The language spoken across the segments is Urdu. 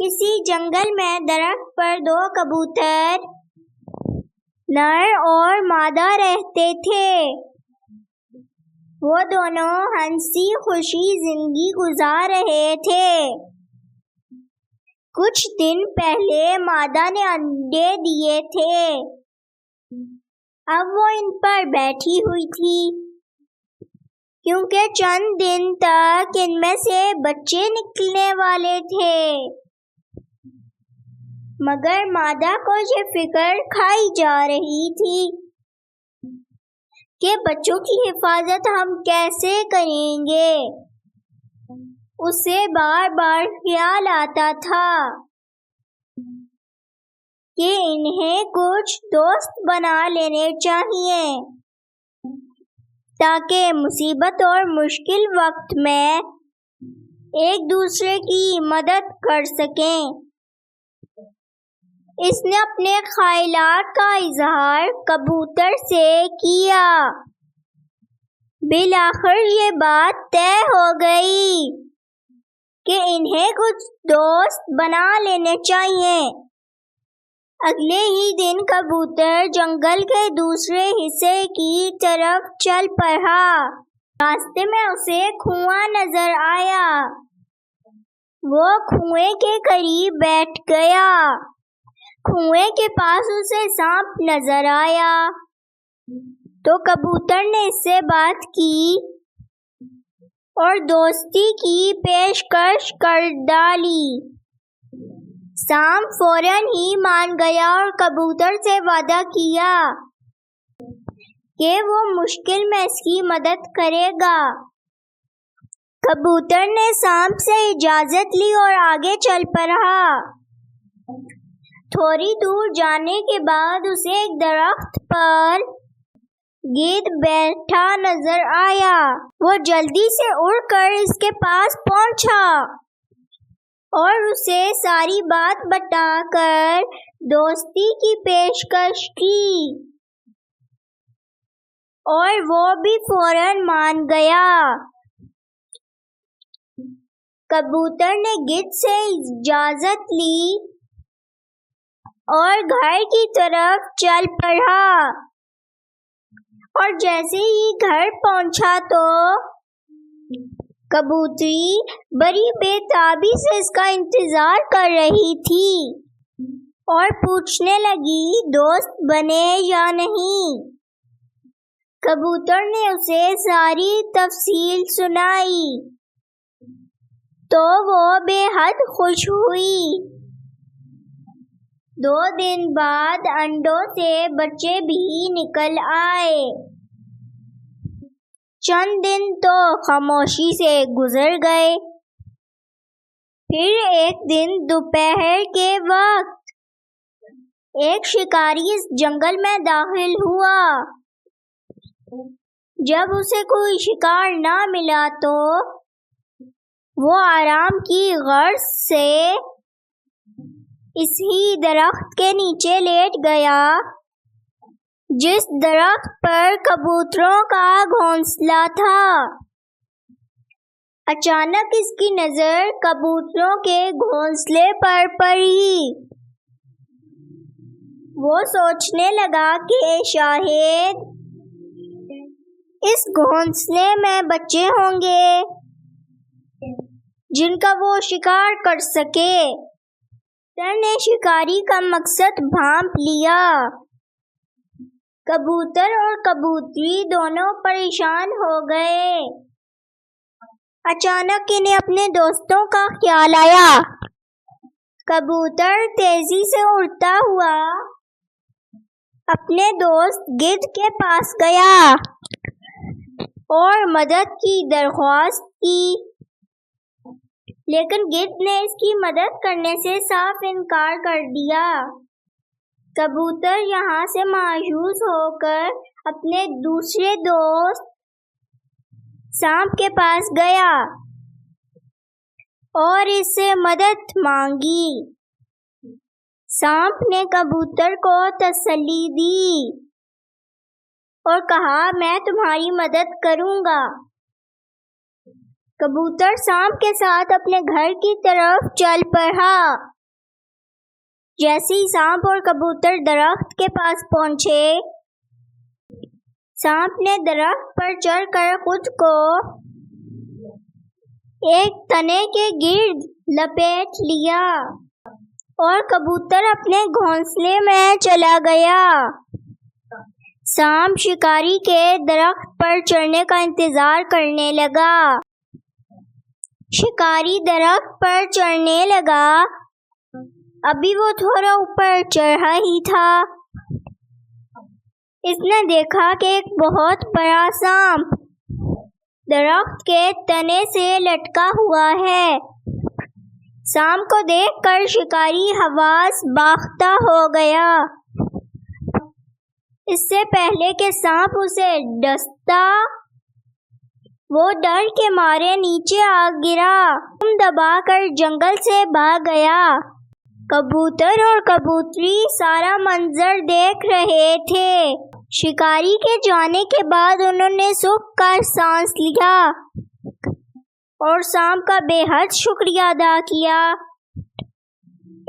کسی جنگل میں درخت پر دو کبوتر نر اور مادہ رہتے تھے۔ وہ دونوں ہنسی خوشی زندگی گزار رہے تھے۔ کچھ دن پہلے مادہ نے انڈے دیے تھے۔ اب وہ ان پر بیٹھی ہوئی تھی کیونکہ چند دن تک ان میں سے بچے نکلنے والے تھے، مگر مادہ کو یہ فکر کھائی جا رہی تھی کہ بچوں کی حفاظت ہم کیسے کریں گے۔ اسے بار بار خیال آتا تھا کہ انہیں کچھ دوست بنا لینے چاہیے تاکہ مصیبت اور مشکل وقت میں ایک دوسرے کی مدد کر سکیں۔ اس نے اپنے خیالات کا اظہار کبوتر سے کیا۔ بالآخر یہ بات طے ہو گئی کہ انہیں کچھ دوست بنا لینے چاہیے۔ اگلے ہی دن کبوتر جنگل کے دوسرے حصے کی طرف چل پڑا۔ راستے میں اسے کنواں نظر آیا۔ وہ کنویں کے قریب بیٹھ گیا۔ کنویں کے پاس اسے سانپ نظر آیا تو کبوتر نے اس سے بات کی اور دوستی کی پیشکش کر ڈالی۔ سانپ فوراً ہی مان گیا اور کبوتر سے وعدہ کیا کہ وہ مشکل میں اس کی مدد کرے گا۔ کبوتر نے سانپ سے اجازت لی اور آگے چل پڑا۔ تھوڑی دور جانے کے بعد اسے ایک درخت پر گدھ بیٹھا نظر آیا۔ وہ جلدی سے اڑ کر اس کے پاس پہنچا اور اسے ساری بات بتا کر دوستی کی پیشکش کی اور وہ بھی فوراً مان گیا۔ کبوتر نے گدھ سے اجازت لی اور گھر کی طرف چل پڑا اور جیسے ہی گھر پہنچا تو کبوتری بڑی بے تابی سے اس کا انتظار کر رہی تھی اور پوچھنے لگی دوست بنے یا نہیں۔ کبوتر نے اسے ساری تفصیل سنائی تو وہ بے حد خوش ہوئی۔ 2 دن بعد انڈوں سے بچے بھی نکل آئے۔ چند دن تو خاموشی سے گزر گئے۔ پھر ایک دن دوپہر کے وقت ایک شکاری اس جنگل میں داخل ہوا۔ جب اسے کوئی شکار نہ ملا تو وہ آرام کی غرض سے اسی درخت کے نیچے لیٹ گیا جس درخت پر کبوتروں کا گھونسلہ تھا۔ اچانک اس کی نظر کبوتروں کے گھونسلے پر پڑی۔ وہ سوچنے لگا کہ شاید اس گھونسلے میں بچے ہوں گے جن کا وہ شکار کر سکے۔ کبوتر نے شکاری کا مقصد بھانپ لیا۔ کبوتر اور کبوتری دونوں پریشان ہو گئے۔ اچانک انہیں اپنے دوستوں کا خیال آیا۔ کبوتر تیزی سے اڑتا ہوا اپنے دوست گدھ کے پاس گیا اور مدد کی درخواست کی، لیکن گدھ نے اس کی مدد کرنے سے صاف انکار کر دیا۔ کبوتر یہاں سے مایوس ہو کر اپنے دوسرے دوست سانپ کے پاس گیا اور اس سے مدد مانگی۔ سانپ نے کبوتر کو تسلی دی اور کہا میں تمہاری مدد کروں گا۔ کبوتر سانپ کے ساتھ اپنے گھر کی طرف چل پڑا۔ جیسے ہی سانپ اور کبوتر درخت کے پاس پہنچے، سانپ نے درخت پر چڑھ کر خود کو ایک تنے کے گرد لپیٹ لیا اور کبوتر اپنے گھونسلے میں چلا گیا۔ سانپ شکاری کے درخت پر چڑھنے کا انتظار کرنے لگا۔ شکاری درخت پر چڑھنے لگا، ابھی وہ تھوڑا اوپر چڑھا ہی تھا، اس نے دیکھا کہ ایک بہت بڑا سانپ درخت کے تنے سے لٹکا ہوا ہے۔ سانپ کو دیکھ کر شکاری حواس باختہ ہو گیا۔ اس سے پہلے کہ سانپ اسے ڈستا، وہ ڈر کے مارے نیچے آ گرا، دم دبا کر جنگل سے بھاگ گیا۔ کبوتر اور کبوتری سارا منظر دیکھ رہے تھے۔ شکاری کے جانے کے بعد انہوں نے سکھ کر سانس لیا اور سانپ کا بے حد شکریہ ادا کیا۔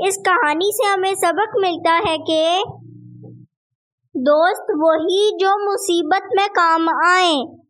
اس کہانی سے ہمیں سبق ملتا ہے کہ دوست وہی جو مصیبت میں کام آئیں۔